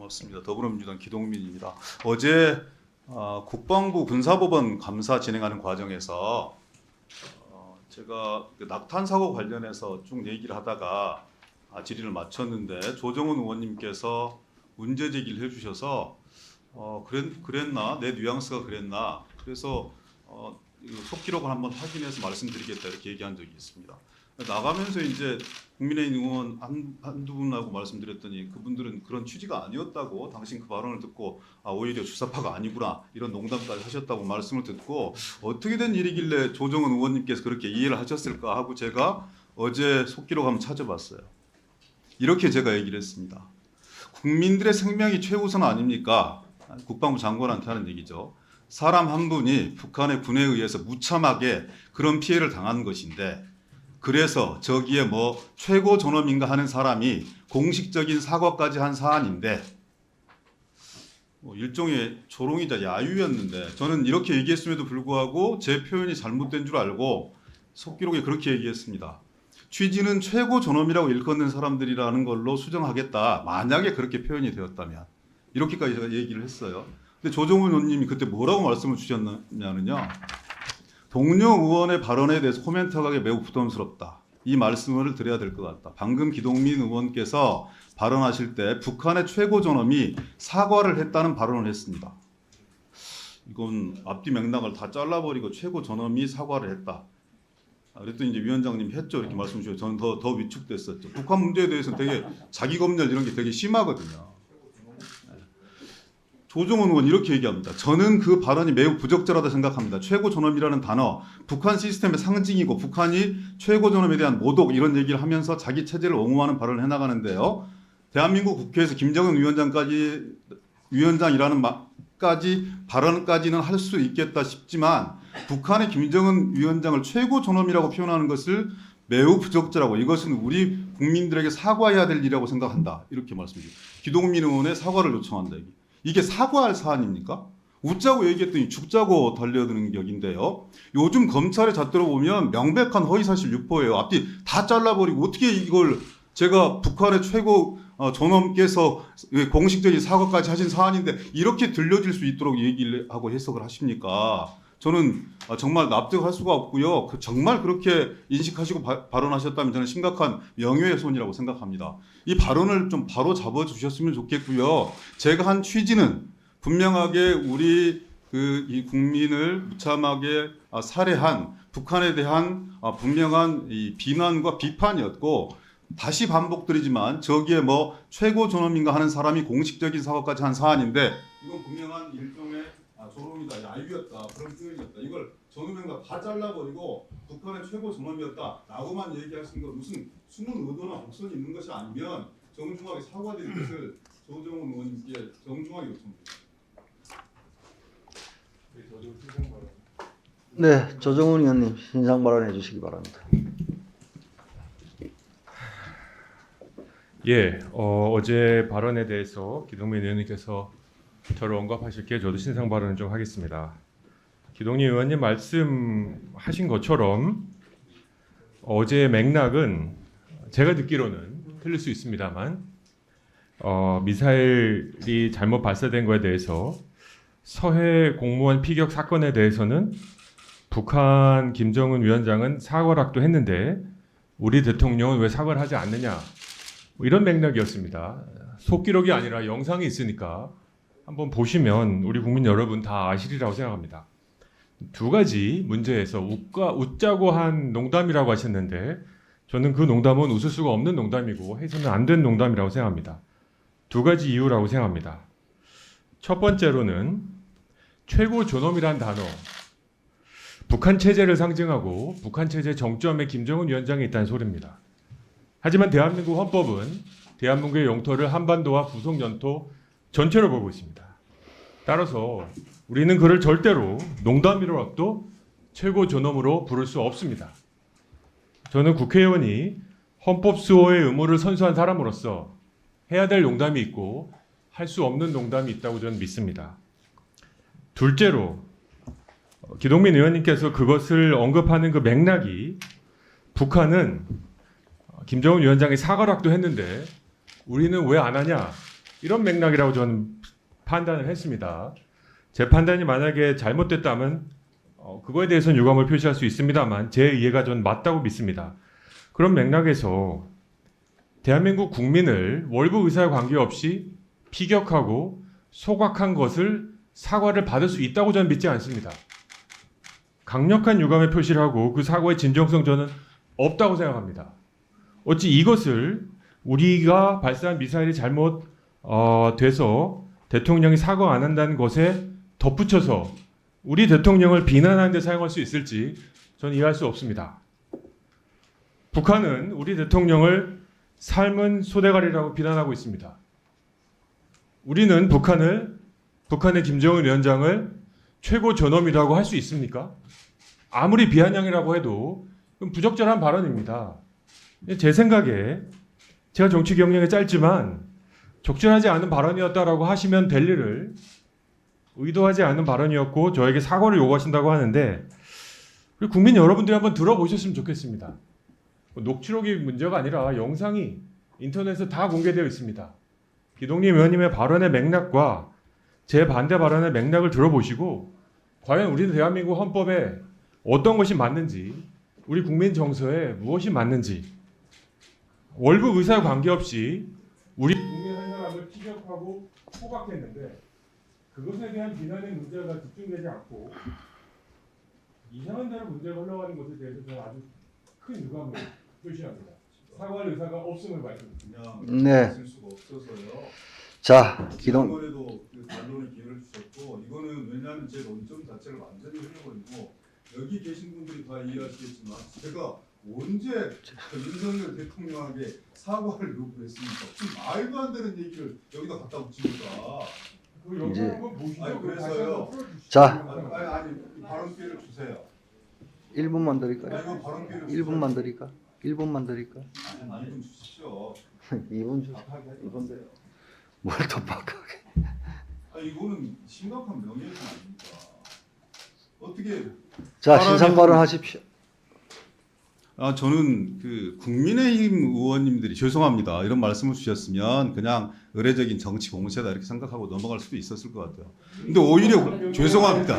고맙습니다. 더불어민주당 기동민입니다. 어제 국방부 군사법원 감사 진행하는 과정에서 제가 그 낙탄 사고 관련해서 쭉 얘기를 하다가 질의를 마쳤는데 조정훈 의원님께서 문제 제기를 해주셔서 그랬나 내 뉘앙스가 그랬나 그래서 속기록을 한번 확인해서 말씀드리겠다 이렇게 얘기한 적이 있습니다. 나가면서 이제 국민의힘 의원 한두 분하고 말씀드렸더니 그분들은 그런 취지가 아니었다고 당신 그 발언을 듣고 오히려 주사파가 아니구나 이런 농담까지 하셨다고 말씀을 듣고 어떻게 된 일이길래 조정은 의원님께서 그렇게 이해를 하셨을까 하고 제가 어제 속기록 한번 찾아봤어요. 이렇게 제가 얘기를 했습니다. 국민들의 생명이 최우선 아닙니까? 국방부 장관한테 하는 얘기죠. 사람 한 분이 북한의 군에 의해서 무참하게 그런 피해를 당한 것인데 그래서 저기에 뭐 최고 존엄인가 하는 사람이 공식적인 사과까지 한 사안인데 일종의 조롱이자 야유였는데 저는 이렇게 얘기했음에도 불구하고 제 표현이 잘못된 줄 알고 속기록에 그렇게 얘기했습니다. 취지는 최고 존엄이라고 일컫는 사람들이라는 걸로 수정하겠다. 만약에 그렇게 표현이 되었다면 이렇게까지 제가 얘기를 했어요. 근데 조정훈 의원님이 그때 뭐라고 말씀을 주셨냐면요. 동료 의원의 발언에 대해서 코멘트하기 매우 부담스럽다. 이 말씀을 드려야 될 것 같다. 방금 기동민 의원께서 발언하실 때 북한의 최고 존엄이 사과를 했다는 발언을 했습니다. 이건 앞뒤 맥락을 다 잘라버리고 최고 존엄이 사과를 했다. 그랬더니 이제 위원장님 했죠 이렇게 말씀 주시고 저는 더 위축됐었죠. 북한 문제에 대해서는 되게 자기 검열 이런 게 되게 심하거든요. 조정훈 의원 이렇게 얘기합니다. 저는 그 발언이 매우 부적절하다 생각합니다. 최고 존엄이라는 단어, 북한 시스템의 상징이고 북한이 최고 존엄에 대한 모독 이런 얘기를 하면서 자기 체제를 옹호하는 발언을 해나가는데요. 대한민국 국회에서 김정은 위원장이라는 발언까지는 할 수 있겠다 싶지만 북한의 김정은 위원장을 최고 존엄이라고 표현하는 것을 매우 부적절하고 이것은 우리 국민들에게 사과해야 될 일이라고 생각한다. 이렇게 말씀드립니다. 기동민 의원의 사과를 요청한다. 이게 사과할 사안입니까? 웃자고 얘기했더니 죽자고 달려드는 격인데요. 요즘 검찰의 잣대로 보면 명백한 허위사실 유포예요. 앞뒤 다 잘라버리고 어떻게 이걸 제가 북한의 최고 존엄께서 공식적인 사과까지 하신 사안인데 이렇게 들려질 수 있도록 얘기를 하고 해석을 하십니까? 저는 정말 납득할 수가 없고요. 정말 그렇게 인식하시고 발언하셨다면 저는 심각한 명예훼손이라고 생각합니다. 이 발언을 좀 바로 잡아주셨으면 좋겠고요. 제가 한 취지는 분명하게 우리 이 국민을 무참하게 살해한 북한에 대한 분명한 이 비난과 비판이었고 다시 반복드리지만 저기에 뭐 최고 존엄인가 하는 사람이 공식적인 사과까지 한 사안인데 이건 분명한 일종의 조롱이다, 야유였다, 그런 표현이었다. 이걸 전후면과 다 잘라버리고 북한의 최고 존엄이었다 라고만 얘기하신 거 무슨 숨은 의도나 복선이 있는 것이 아니면 정중하게 사과드릴 것을 조정훈 의원님께 정중하게 요청드립니다. 네, 조정훈 의원님 신상 발언해 주시기 바랍니다. 예, 어제 발언에 대해서 기동민 의원님께서 저를 언급하실게 저도 신상 발언을 좀 하겠습니다. 기동민 의원님 말씀하신 것처럼 어제 맥락은 제가 듣기로는 틀릴 수 있습니다만 미사일이 잘못 발사된 거에 대해서 서해 공무원 피격 사건에 대해서는 북한 김정은 위원장은 사과락도 했는데 우리 대통령은 왜 사과를 하지 않느냐 뭐 이런 맥락이었습니다. 속기록이 아니라 영상이 있으니까 한번 보시면 우리 국민 여러분 다 아시리라고 생각합니다. 두 가지 문제에서 웃자고 한 농담이라고 하셨는데 저는 그 농담은 웃을 수가 없는 농담이고 해서는 안 된 농담이라고 생각합니다. 두 가지 이유라고 생각합니다. 첫 번째로는 최고 존엄이란 단어, 북한 체제를 상징하고 북한 체제 정점에 김정은 위원장이 있다는 소리입니다. 하지만 대한민국 헌법은 대한민국의 영토를 한반도와 부속 영토 전체로 보고 있습니다. 따라서 우리는 그를 절대로 농담이라도 최고 존엄으로 부를 수 없습니다. 저는 국회의원이 헌법 수호의 의무를 선수한 사람으로서 해야 될 농담이 있고 할 수 없는 농담이 있다고 저는 믿습니다. 둘째로 기동민 의원님께서 그것을 언급하는 그 맥락이 북한은 김정은 위원장이 사과락도 했는데 우리는 왜 안 하냐 이런 맥락이라고 저는 판단을 했습니다. 제 판단이 만약에 잘못됐다면 그거에 대해서는 유감을 표시할 수 있습니다만 제 이해가 전 맞다고 믿습니다. 그런 맥락에서 대한민국 국민을 월북 의사에 관계없이 피격하고 소각한 것을 사과를 받을 수 있다고 저는 믿지 않습니다. 강력한 유감의 표시를 하고 그 사과의 진정성 저는 없다고 생각합니다. 어찌 이것을 우리가 발사한 미사일이 잘못 돼서 대통령이 사과 안 한다는 것에 덧붙여서 우리 대통령을 비난하는 데 사용할 수 있을지 저는 이해할 수 없습니다. 북한은 우리 대통령을 삶은 소대가리라고 비난하고 있습니다. 우리는 북한의 김정은 위원장을 최고 존엄이라고 할 수 있습니까? 아무리 비아냥이라고 해도 그건 부적절한 발언입니다. 제 생각에 제가 정치 경력이 짧지만 적절하지 않은 발언이었다라고 하시면 될 일을 의도하지 않은 발언이었고 저에게 사과를 요구하신다고 하는데 우리 국민 여러분들이 한번 들어보셨으면 좋겠습니다. 녹취록이 문제가 아니라 영상이 인터넷에 다 공개되어 있습니다. 기동림 의원님의 발언의 맥락과 제 반대 발언의 맥락을 들어보시고 과연 우리 대한민국 헌법에 어떤 것이 맞는지 우리 국민 정서에 무엇이 맞는지 월북 의사에 관계없이 우리 국민 한 사람을 피격하고 포박했는데 그것에 대한 비난의 문제가 집중되지 않고 이상한 대로 문제가 흘러가는 것에 대해서 저는 아주 큰 유감을 표시합니다. 사과할 의사가 없음을 말씀드립니다. 네. 있을 수가 없어서요. 자, 기동 지난번에도 그 반론의 기회를 주셨고 이거는 왜냐하면 제 논점 자체를 완전히 흘려버리고 여기 계신 분들이 다 이해하시겠지만 제가 언제 윤석열 대통령에게 사과를 요구했습니까? 지금 말도 안 되는 얘기를 여기다 갖다 붙입니까? 그 영상 이제- 한번 보시죠. 아니, 그래서요. 자. 아니 발언 기회를 주세요. 1분만 아니, 드릴까요? 이거 발언 기회를 1분만 드릴까? 1분만 드릴까? 아니, 2분 주십시오. 2분 주세요. 답하게 하지 2분 마세요. 뭘 덮박하게. 아니, 이거는 심각한 명예훼손 아닙니까? 어떻게 자, 사람이- 신상 발언하십시오. 저는 그 국민의힘 의원님들이 죄송합니다 이런 말씀을 주셨으면 그냥 의례적인 정치 공세다 이렇게 생각하고 넘어갈 수도 있었을 것 같아요. 근데 오히려 죄송합니다.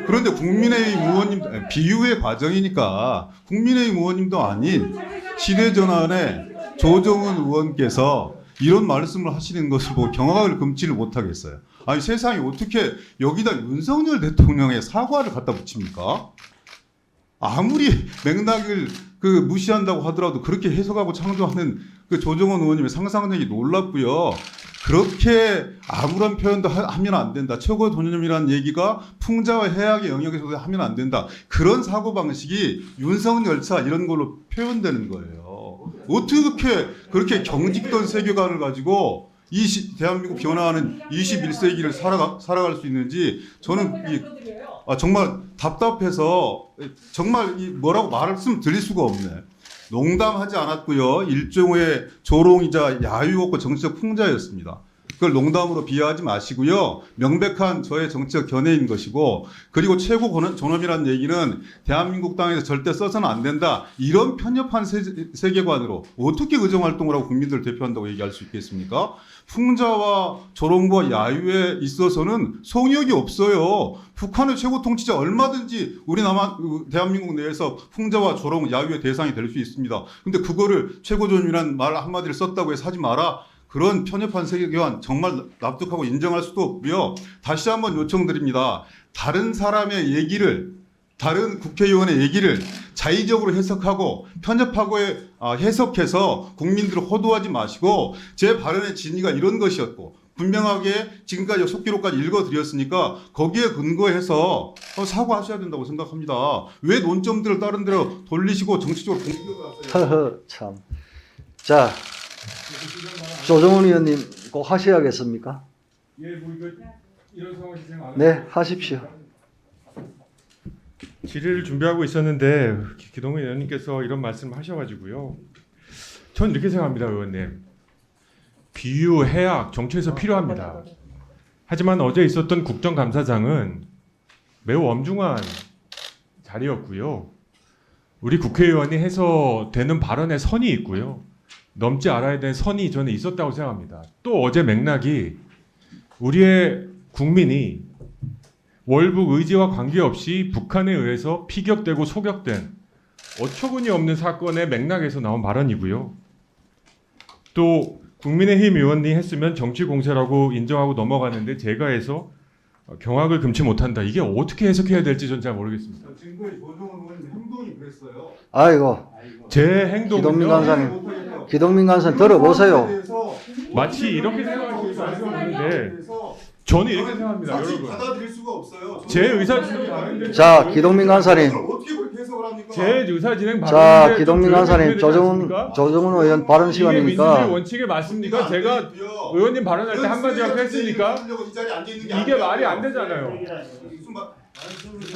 그런데 국민의힘 의원님 비유의 과정이니까 국민의힘 의원님도 아닌 시대전환의 조정은 의원께서 이런 말씀을 하시는 것을 보고 경악을 금치를 못하겠어요. 아니 세상에 어떻게 여기다 윤석열 대통령의 사과를 갖다 붙입니까? 아무리 맥락을 무시한다고 하더라도 그렇게 해석하고 창조하는 그 조정원 의원님의 상상력이 놀랍고요. 그렇게 아무런 표현도 하면 안 된다. 최고 존엄이라는 얘기가 풍자와 해악의 영역에서도 하면 안 된다. 그런 사고방식이 윤석열차 이런 걸로 표현되는 거예요. 어떻게 그렇게 경직된 세계관을 가지고 대한민국 변화하는 21세기를 살아갈 수 있는지 저는 정말 답답해서 정말 뭐라고 말씀드릴 수가 없네. 농담하지 않았고요. 일종의 조롱이자 야유 없고 정치적 풍자였습니다. 그걸 농담으로 비하하지 마시고요. 명백한 저의 정치적 견해인 것이고 그리고 최고 존엄이라는 얘기는 대한민국 땅에서 절대 써서는 안 된다. 이런 편협한 세계관으로 어떻게 의정활동을 하고 국민들을 대표한다고 얘기할 수 있겠습니까? 풍자와 조롱과 야유에 있어서는 성역이 없어요. 북한의 최고 통치자 얼마든지 우리 대한민국 내에서 풍자와 조롱, 야유의 대상이 될 수 있습니다. 근데 그거를 최고존이라는 말 한마디를 썼다고 해서 하지 마라. 그런 편협한 세계관 정말 납득하고 인정할 수도 없고요. 다시 한번 요청드립니다. 다른 사람의 얘기를 다른 국회의원의 얘기를 자의적으로 해석하고 편협하고 해석해서 국민들을 호도하지 마시고 제 발언의 진위가 이런 것이었고 분명하게 지금까지 속기록까지 읽어드렸으니까 거기에 근거해서 사과하셔야 된다고 생각합니다. 왜 논점들을 다른 데로 돌리시고 정치적으로 공격을 하세요? 허허 참. 자, 조정훈 의원님 꼭 하셔야겠습니까? 예, 뭐 이런 상황이 진행 안 네, 하십시오. 질의를 준비하고 있었는데 기동민 의원님께서 이런 말씀을 하셔가지고요. 전 이렇게 생각합니다, 의원님. 비유, 해악, 정치에서 필요합니다. 하지만 어제 있었던 국정감사장은 매우 엄중한 자리였고요. 우리 국회의원이 해서 되는 발언에 선이 있고요. 넘지 않아야 될 선이 저는 있었다고 생각합니다. 또 어제 맥락이 우리의 국민이 월북 의지와 관계없이 북한에 의해서 피격되고 소격된 어처구니 없는 사건의 맥락에서 나온 발언이고요. 또 국민의힘 의원이 했으면 정치 공세라고 인정하고 넘어가는데 제가 해서 경악을 금치 못한다. 이게 어떻게 해석해야 될지 전 잘 모르겠습니다. 증거에 조정원 의원님 행동이 그랬어요. 아이고 제 기동민 행동은요. 간사님, 기동민 간사님 들어보세요. 마치 이렇게 생각하시는 말씀하는데 저는 이렇게 생각합니다, 같이 여러분. 받아들일 수가 없어요. 제 의사 진행 다른데 자, 기동민 간사님. 어떻게 그렇게 해석을 합니까? 제 의사 진행 자, 발언인데 기동민 좀 간사님, 조용히 해야 되지 않습니까? 조정훈 의원 발언 이게 민주주의 시간이니까 원칙에 맞습니까? 제가 의원님 발언할 때 한마디 앞에 했으니까 이게 말이 안 되잖아요. 무슨 말?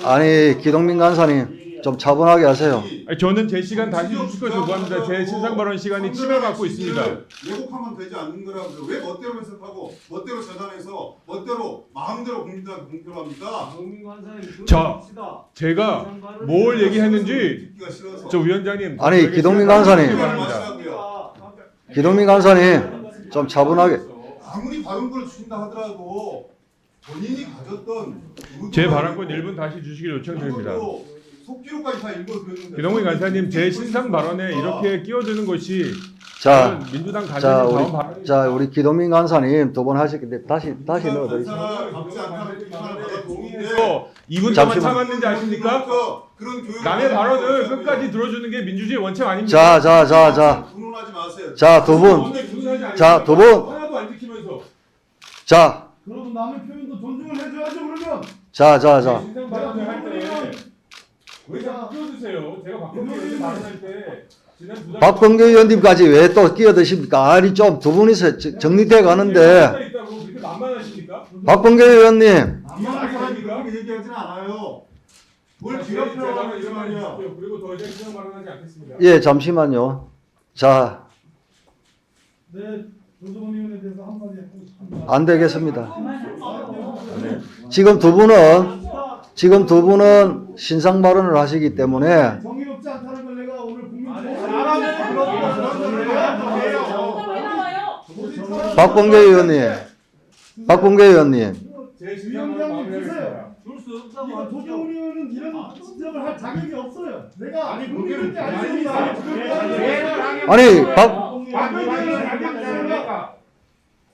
아니 기동민 간사님 좀 차분하게 하세요. 아니, 저는 제 시간 다시 주실 걸 요구합니다. 제 신상 발언 시간이 침해받고 있습니다. 왜곡하면 되지 않는 거라고요. 왜 멋대로 해석하고 멋대로 전환해서 멋대로 마음대로 국민들한테 공표를 합니까? 자, 제가 뭘 얘기했는지 듣기가 싫어서. 저 위원장님 아니, 저에게 기동민 시간 간사님. 주시기 그걸 바랍니다. 마시라고요. 기동민 간사님 좀 차분하게. 아무리 발언권을 주신다 하더라도 본인이 가졌던 제 발언권 1분 다시 주시길 요청드립니다. 속기록까지 다 읽어드렸는데 기동민 간사님 제 신상 발언에 이렇게 끼어드는 것이 자, 저는 민주당 자 간사님 우리 다음 발언 자 우리 기동민 간사님 두 번 하셨기 때문에 다시 넣어드리죠. 각지 않다는 비판을 받아 동의해. 2분 동안 잠시만. 참았는지 아십니까? 그런 교육을 남의 발언을 받아들여야 끝까지 들어주는 게 민주주의 원칙 아닙니까? 자, 분노하지 마세요. 자, 두 분. 자, 두 분. 하나도 안 지키면서 자, 그러면 남의 표현도 존중을 해줘야죠 그러면. 자. 신상 발언을 할때왜 자꾸 끼어드세요? 제가 박범계 의원님 발언할 때 지난 두 달 박범계 의원님까지 왜 또 끼어드십니까? 아니 좀 두 분이서 정리돼 가는데 있다고 그렇게 만만하십니까? 박범계 의원님 만만한 사람이 그렇게 얘기하지는 않아요. 뭘 뒤엎으라고 하는 이 말이야. 그리고 더 이상 신상 발언하지 않겠습니다. 예 잠시만요. 자, 네, 조정원 의원에 대해서 한마디 하고 싶습니다. 안 되겠습니다. 지금 두 분은 신상 발언을 하시기 때문에 정의롭지 않다는 걸 내가 오늘 국민 박범계 의원님 제 신상 발언 마무리하겠습니다. 이거 조정원 의원은 이런 지적을 할 자격이 없어요. 내가 국민인지 알습니다. 아니 박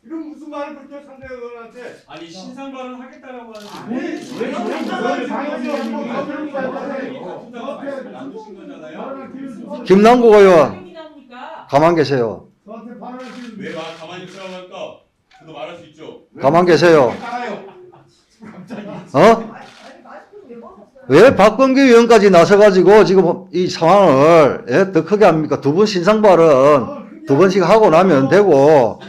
이런 무슨 말을 그렇게 상대방한테 아니 신상 발언 하겠다라고 하는데 김남국 의원 가만 계세요. 저한테 발언하시는 왜 가만히 있으라고 저도 말할 수 있죠. 가만 계세요. 왜 박범계 의원까지 나서가지고 지금 이 상황을 더 크게 합니까? 두 분 신상 발언 두 번씩 하고 나면 되고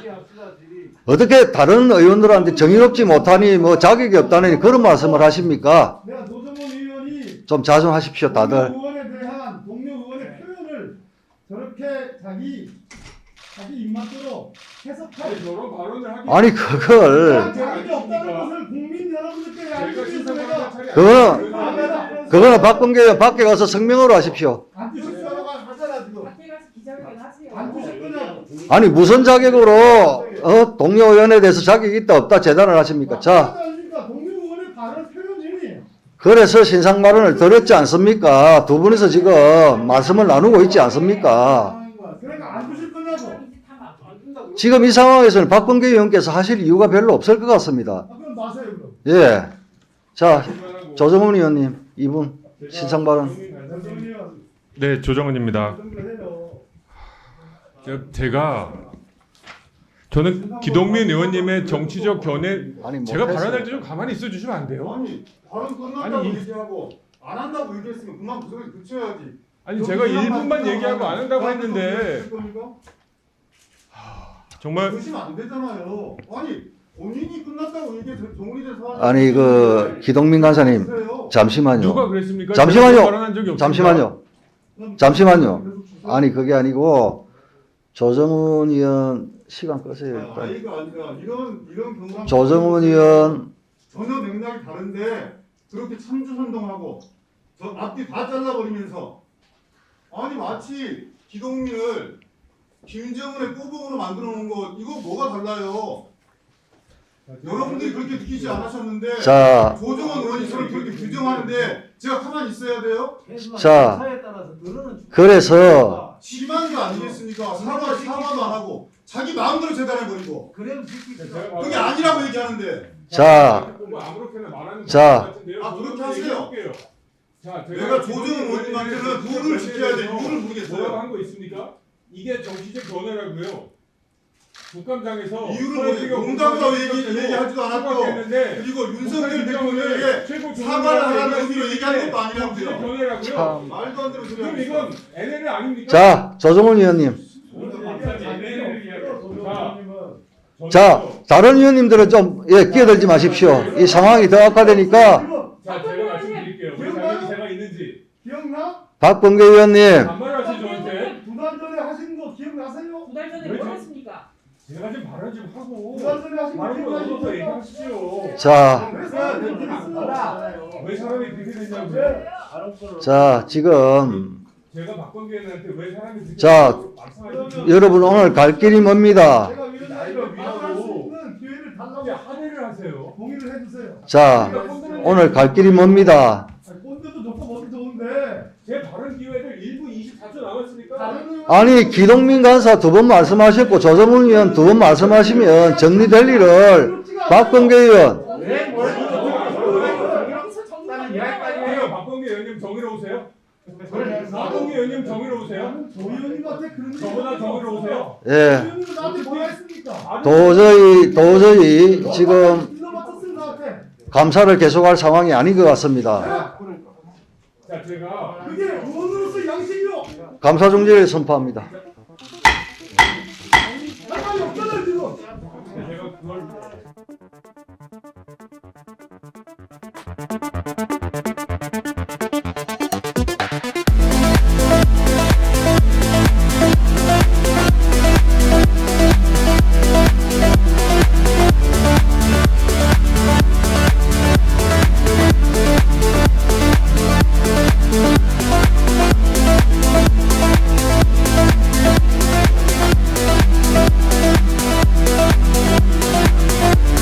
어떻게 다른 의원들한테 정의롭지 못하니 뭐 자격이 없다니 그런 말씀을 하십니까? 내가 노정원 의원이 좀 자중하십시오 다들. 동료 의원에 대한 동료 의원의 표현을 저렇게 자기 입맛대로 해석할 저런 발언을 하기 아니 그걸 자격이 없다는 것을 국민 여러분들께 알기 위해서 내가 그거는 박범계 의원 밖에 가서 성명으로 하십시오. 안 주실 거라고 하잖아 지금. 안 주실 거냐고. 아니 무슨 자격으로 동료 의원에 대해서 자격이 있다 없다 재단을 하십니까? 자, 아닙니까? 동료 의원의 발언 표현이 그래서 신상 발언을 들었지 않습니까? 두 분이서 지금 말씀을 나누고 있지 않습니까? 그러니까 안 주실 거냐고. 지금 이 상황에서는 박범계 의원께서 하실 이유가 별로 없을 것 같습니다. 그럼 마세요 그럼. 예. 자, 조정훈 의원님, 이분 신상 발언. 조정원 의원 네, 조정은입니다. 정리를 해요. 저는 기동민 의원님의 정치적 견해 아니, 제가 못했어요. 발언할 때 좀 가만히 있어 주시면 안 돼요? 아니 발언 끝났다고 아니, 얘기하고 안 한다고 얘기했으면 그만 그 소리 그쳐야지. 아니 제가 1분만 얘기하고 안 한다고 했는데 정말 그러시면 안 되잖아요. 아니 본인이 끝났다고 얘기해서 동원이 돼서 아니 그 기동민 간사님 누가 잠시만요. 그랬습니까? 잠시만요. 제가 발언한 적이 없습니다. 잠시만요. 아니 그게 아니고 조정훈 의원 시간 끄세요. 일단. 아이가 아니라 이런 경우랑 조정훈 의원 전혀 맥락이 다른데 그렇게 참주선동하고 저 앞뒤 다 잘라버리면서 아니 마치 기동민을 김정은의 꼬북으로 만들어 놓은 거 이거 뭐가 달라요? 여러분들이 그렇게 느끼지 않으셨는데 자, 조정원 의원이 저를 그렇게 규정하는데 제가 가만히 있어야 돼요? 자, 그래서 심한 거 아니겠습니까? 사과도 안 하고 자기 마음대로 재단해버리고 그게 아니라고 얘기하는데 자, 아무렇게나 말하는 자. 것 같은데요. 아, 그렇게 하세요. 자, 내가 조정원 의원님한테는 룰을 지켜야 돼. 룰을 뭐라고 모르겠어요. 한 거 있습니까? 이게 정치적 변화라고요. 국감장에서 이유를 모르겠어요. 농담으로 얘기하지도 않았고 그리고 윤석열 대통령에게 사과를 하라는 의미로 얘기하는 것도 아니라고요. 변화라고요. 참. 말도 안 되는 소리 그럼 하고 있어. 이건 NL 아닙니까? 자, 조정훈 의원님. 자, 다른 의원님들은 좀, 예, 끼어들지 마십시오. 이 상황이 더 악화되니까, 자, 제가 말씀드릴게요. 왜 자격이 제가 있는지. 기억나? 박범계 의원님, 반말하시 저한테. 2달 전에 하신 거 기억나세요? 2달 전에 뭐 했습니까? 제가 좀 발언 좀 하고. 2달 전에 하신 거 말을 얻어서 기억나십니까? 얘기하십시오. 자, 왜 사람이 그렇게 됐냐고요? 자, 지금, 제가 박범계 의원한테 왜 사람이 그렇게 자, 됐냐고 말씀하시죠. 여러분 오늘 갈 길이 멉니다. 제가 위원장님과 말할 수 있는 기회를 달라고 이제 합의를 하세요. 동의를 해주세요. 자, 오늘 갈 길이 멉니다. 꼰대도 좋고 뭐도 좋은데 제 발언 기회를 1분 24초 남았으니까. 다른 의원 아니, 기동민 간사 2번 말씀하셨고, 조정훈 의원 2번 말씀하시면 정리될 일을 박범계 의원, 여기서 정리하는 그래요. 박범계 의원님 정의로 오세요. 박범계 의원님 정의로 오세요. 조 의원님한테 그런 얘기 저보다 정의로 오세요. 예, 의원님은 나한테 뭐라 했습니까? 도저히 지금 일러 맞췄어요 나한테. 감사를 계속할 상황이 아닌 것 같습니다. 자, 제가 그게 의원으로서 양심이요. 감사 중지를 선포합니다. 상관이 없잖아요 지금. 제가 그걸